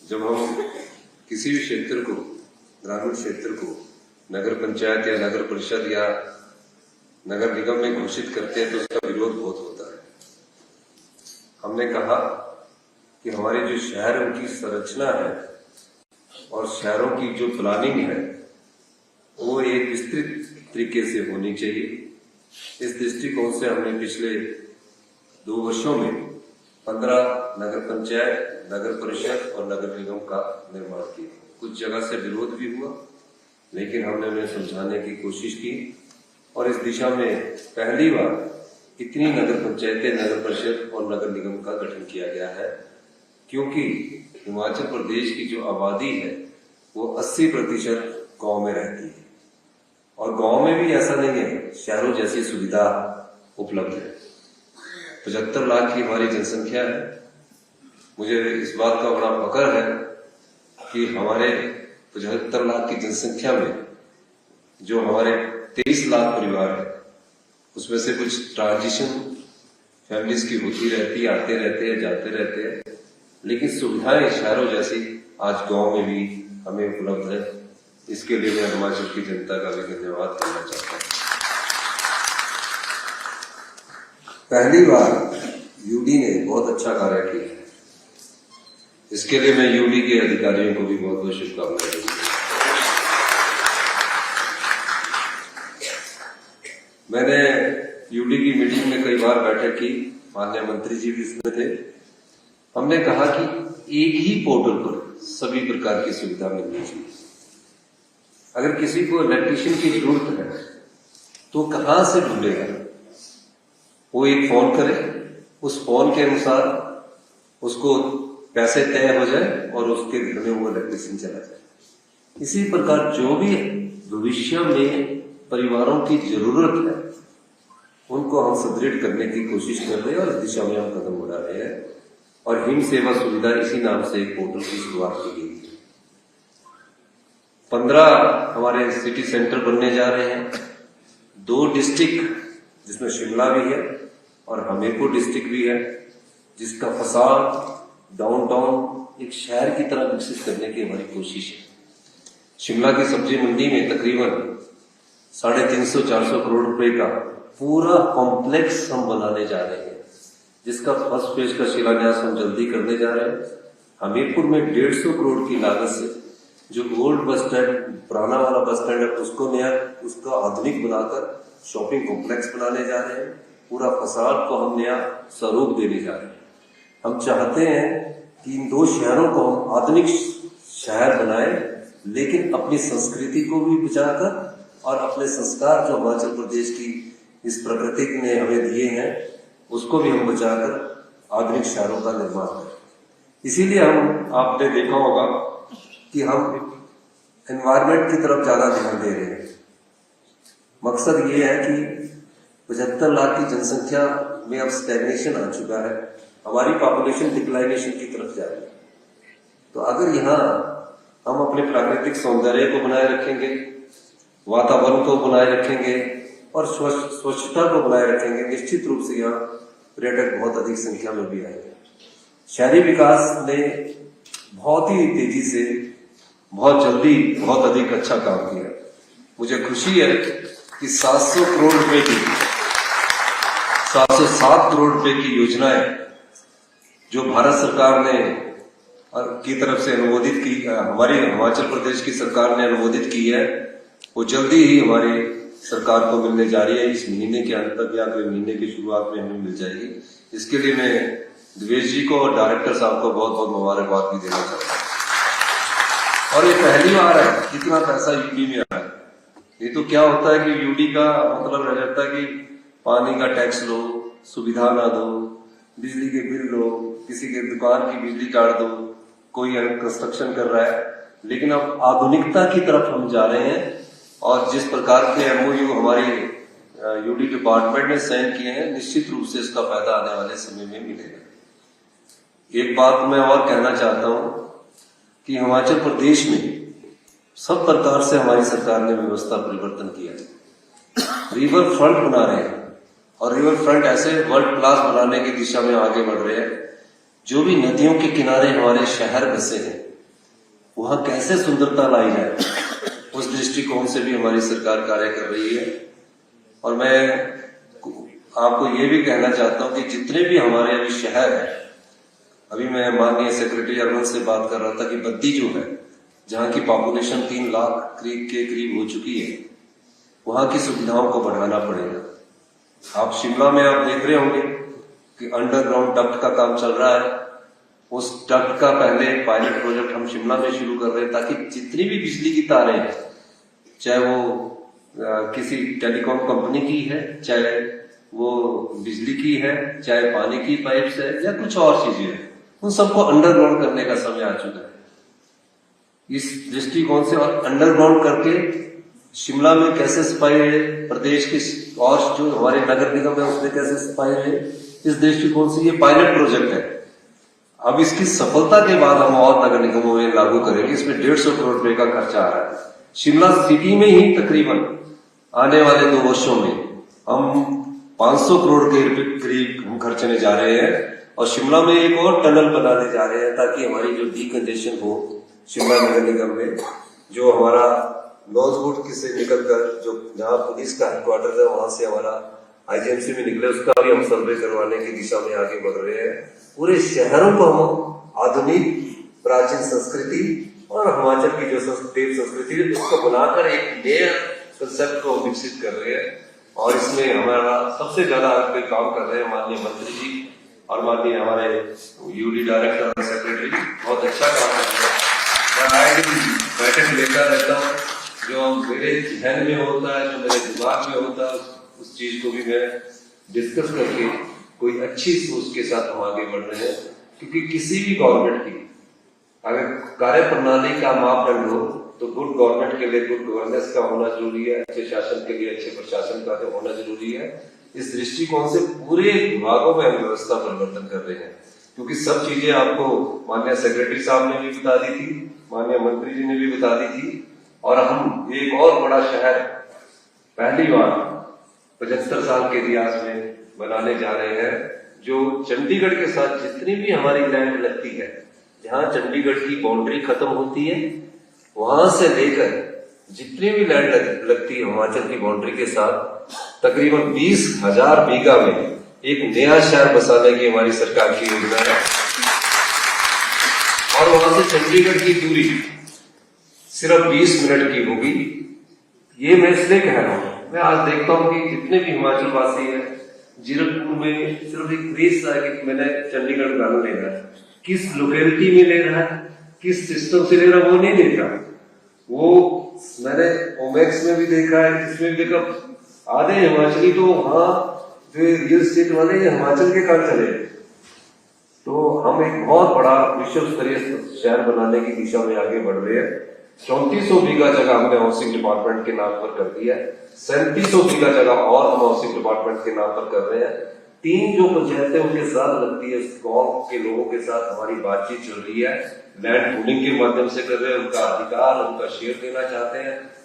जब हम किसी भी क्षेत्र को, ग्रामीण क्षेत्र को नगर पंचायत या नगर परिषद या नगर निगम में घोषित करते हैं तो उसका विरोध बहुत होता है। हमने कहा कि हमारे जो शहर उनकी संरचना है और शहरों की जो प्लानिंग है वो एक विस्तृत तरीके से होनी चाहिए। इस दृष्टिकोण से हमने पिछले 2 वर्षों में 15 नगर पंचायत, नगर परिषद और नगर निगम का निर्माण किया। कुछ जगह से विरोध भी हुआ, लेकिन हमने उन्हें समझाने की कोशिश की और इस दिशा में पहली बार इतनी नगर पंचायतें, नगर परिषद और नगर निगम का गठन किया गया है, क्योंकि हिमाचल प्रदेश की जो आबादी है वो 80% गांव में रहती है और गांव में भी ऐसा नहीं है शहरों जैसी सुविधा उपलब्ध है। 75 लाख की हमारी जनसंख्या है। मुझे इस बात का बड़ा फख्र है कि हमारे 75 लाख की जनसंख्या में जो हमारे 23 लाख परिवार है उसमें से कुछ ट्रांजिशन फैमिलीज की होती रहती है, आते रहते हैं, जाते रहते हैं, लेकिन सुविधाएं शहरों जैसी आज गांव में भी हमें उपलब्ध है। इसके लिए मैं हिमाचल की जनता का भी धन्यवाद करना चाहता हूं। पहली बार यूडी ने बहुत अच्छा कार्य किया है, इसके लिए मैं यूडी के अधिकारियों को भी बहुत बहुत शुभकामनाएं देता हूं। मैंने यूडी की मीटिंग में कई बार बैठक की, माननीय मंत्री जी भी इसमें थे। हमने कहा कि एक ही पोर्टल पर सभी प्रकार की सुविधा मिलनी चाहिए। अगर किसी को इलेक्ट्रिशियन की जरूरत है तो कहां से ढूंढेगा? वो एक फोन करे, उस फोन के अनुसार उसको पैसे तय हो जाए और उसके घर में वो इलेक्ट्रिशियन चला जाए। इसी प्रकार जो भी भविष्य में परिवारों की जरूरत है उनको हम सुदृढ़ करने की कोशिश कर रहे हैं और इस दिशा में हम कदम बढ़ा रहे हैं और हिम सेवा सुविधा इसी नाम से एक पोर्टल की शुरुआत की गई है। 15 हमारे सिटी सेंटर बनने जा रहे हैं। 2 डिस्ट्रिक्ट जिसमें शिमला भी है और हमीरपुर डिस्ट्रिक्ट भी है, जिसका फसाड डाउनटाउन एक शहर की तरह विकसित करने की हमारी कोशिश है। शिमला की सब्जी मंडी में तकरीबन 350-400 करोड़ रुपए का पूरा कॉम्प्लेक्स हम बनाने जा रहे हैं, जिसका फर्स्ट फेज का शिलान्यास हम जल्दी करने जा रहे हैं। हमीरपुर में 150 करोड़ की लागत से जो ओल्ड बस स्टैंड, पुराना वाला बस स्टैंड है, उसका आधुनिक बनाकर शॉपिंग कॉम्प्लेक्स बनाने जा रहे हैं। पूरा फसाड को हम नया स्वरूप देने जा रहे हैं। हम चाहते हैं कि इन 2 शहरों को हम आधुनिक शहर बनाएं, लेकिन अपनी संस्कृति को भी बचाकर और अपने संस्कार जो हिमाचल प्रदेश की इस प्रकृति ने हमें दिए हैं उसको भी हम बचाकर आधुनिक शहरों का निर्माण करें। इसीलिए आपने देखा होगा कि हम एनवायरमेंट की तरफ ज्यादा ध्यान दे रहे हैं। मकसद ये है कि 75 लाख की जनसंख्या में अब स्टैग्नेशन आ चुका है, हमारी पॉपुलेशन डिक्लाइनेशन की तरफ जा रही है। तो अगर यहाँ हम अपने प्राकृतिक सौंदर्य को बनाए रखेंगे, वातावरण को बनाए रखेंगे और स्वच्छता को बनाए रखेंगे, निश्चित रूप से यहाँ पर्यटक बहुत अधिक संख्या में भी आएंगे। शहरी विकास ने बहुत ही तेजी से, बहुत जल्दी, बहुत अधिक अच्छा काम किया। मुझे खुशी है कि 707 करोड़ रुपए की योजनाएं जो भारत सरकार ने की तरफ से अनुमोदित की, हमारी हिमाचल प्रदेश की सरकार ने अनुमोदित की है, वो जल्दी ही हमारी सरकार को मिलने जा रही है। इस महीने के अंत तक या अगले महीने की शुरुआत में हमें मिल जाएगी। इसके लिए मैं द्विवेश जी को और डायरेक्टर साहब को बहुत बहुत मुबारकबाद भी देना चाहता हूँ। और ये पहली बार है कितना पैसा यूडी में आ रहा है। नहीं तो क्या होता है कि यूडी का मतलब रह जाता है कि पानी का टैक्स लो, सुविधा ना दो, बिजली के बिल लो, किसी के दुकान की बिजली काट दो, कोई कंस्ट्रक्शन कर रहा है। लेकिन अब आधुनिकता की तरफ हम जा रहे हैं और जिस प्रकार के एमओयू हमारी यूडी डिपार्टमेंट ने साइन किए हैं, निश्चित रूप से इसका फायदा आने वाले समय में मिलेगा। एक बात मैं और कहना चाहता हूं कि हिमाचल प्रदेश में सब प्रकार से हमारी सरकार ने व्यवस्था परिवर्तन किया है। रिवर फ्रंट बना रहे हैं और रिवर फ्रंट ऐसे वर्ल्ड क्लास बनाने की दिशा में आगे बढ़ रहे हैं। जो भी नदियों के किनारे हमारे शहर बसे हैं वहां कैसे सुंदरता लाई जाए, उस दृष्टिकोण से भी हमारी सरकार कार्य कर रही है। और मैं आपको ये भी कहना चाहता हूं कि जितने भी हमारे अभी शहर है, अभी मैं माननीय सेक्रेटरी अर्बन से बात कर रहा था कि बद्दी जो है, जहां की पॉपुलेशन 3 लाख के करीब हो चुकी है, वहां की सुविधाओं को बढ़ाना पड़ेगा। आप शिमला में आप देख रहे होंगे कि अंडरग्राउंड डक्ट का काम चल रहा है। उस डक्ट का पहले पायलट प्रोजेक्ट हम शिमला में शुरू कर रहे हैं, ताकि जितनी भी बिजली की तारें हैं, चाहे वो किसी टेलीकॉम कंपनी की है, चाहे वो बिजली की है, चाहे पानी की पाइप्स है, या कुछ और चीजें हैं, उन सबको अंडरग्राउंड करने का समय आ चुका है। इस दृष्टिकोण से और अंडरग्राउंड करके शिमला में कैसे सफाई है, प्रदेश के और जो हमारे नगर निगम है उसमें कैसे सफाई है, इस दृष्टिकोण से ये पायलट प्रोजेक्ट है। अब इसकी सफलता के बाद हम और नगर निगमों में लागू करेंगे। इसमें 150 करोड़ रुपए का खर्चा आ रहा है। शिमला सिटी में ही तकरीबन आने वाले 2 वर्षों में हम 500 करोड़ के करीब हम खर्चने जा रहे हैं, और शिमला में एक और टनल बनाने जा रहे हैं, ताकि हमारी जो डीकंजेशन हो शिमला नगर निगम में, जो हमारा नॉर्थवुड से निकलकर जो जहां पुलिस का हेडक्वार्टर है वहां से हमारा आईजीएमसी में निकले, उसका भी हम सर्वे करवाने की दिशा में आगे बढ़ रहे हैं। पूरे शहरों को हम आधुनिक प्राचीन संस्कृति और हिमाचल की जो देव संस्कृति है उसको बनाकर एक नया कंसेप्ट को विकसित कर रहे हैं। और इसमें हमारा सबसे ज्यादा काम कर रहे हैं माननीय मंत्री जी और माननीय हमारे यूडी डायरेक्टर और सेक्रेटरी, बहुत अच्छा काम कर रहे हैं। मैं आए दिन बैठक लेता रहता हूँ, जो मेरे जहन में होता है, जो मेरे दिमाग में होता है, उस चीज को भी मैं डिस्कस करके कोई अच्छी सोच के साथ हम आगे बढ़ रहे हैं। क्योंकि किसी भी गवर्नमेंट की अगर कार्य प्रणाली का मापदंड हो तो गुड गवर्नमेंट के लिए गुड गवर्नेंस का होना जरूरी है, अच्छे शासन के लिए अच्छे प्रशासन का होना जरूरी है। इस दृष्टिकोण से पूरे विभागों में हम व्यवस्था परिवर्तन कर रहे हैं, क्योंकि सब चीजें आपको माननीय सेक्रेटरी साहब ने भी बता दी थी, माननीय मंत्री जी ने भी बता दी थी। और हम एक और बड़ा शहर पहली बार 75 साल के इतिहास में बनाने जा रहे हैं, जो चंडीगढ़ के साथ जितनी भी हमारी लैंड लगती है, जहां चंडीगढ़ की बाउंड्री खत्म होती है, वहां से लेकर जितनी भी लैंड लगती है हिमाचल की बाउंड्री के साथ, तकरीबन 20,000 बीघा में एक नया शहर बसाने की हमारी सरकार की योजना है। और वहां से चंडीगढ़ की दूरी सिर्फ 20 मिनट की होगी। ये मैं इसलिए कह रहा हूं, मैं आज देखता हूं कि जितने भी हिमाचल वासी है, जीरकपुर में सिर्फ एक क्रेज है कि मैंने चंडीगढ़ गाना लेना है, किस लोकेलिटी में ले रहा है, किस सिस्टम से ले रहा है, वो नहीं देख रहा। वो मैंने ओमेक्स में भी देखा है, इसमें भी देखा, आधे हिमाचली तो वहां जो रियल स्टेट वाले हिमाचल के काम चले। तो हम एक बहुत बड़ा विश्व स्तरीय शहर बनाने की दिशा में आगे बढ़ रहे हैं। 3400 बीघा जगह हमने हाउसिंग डिपार्टमेंट के नाम पर कर दिया है, 3700 बीघा जगह और हम हाउसिंग डिपार्टमेंट के नाम पर कर रहे हैं। 3 जो पंचायतें उनके साथ लगती है, गांव के लोगों के साथ हमारी बातचीत चल रही है, लैंड पूलिंग के माध्यम से कर रहे हैं, उनका अधिकार उनका शेयर देना चाहते हैं।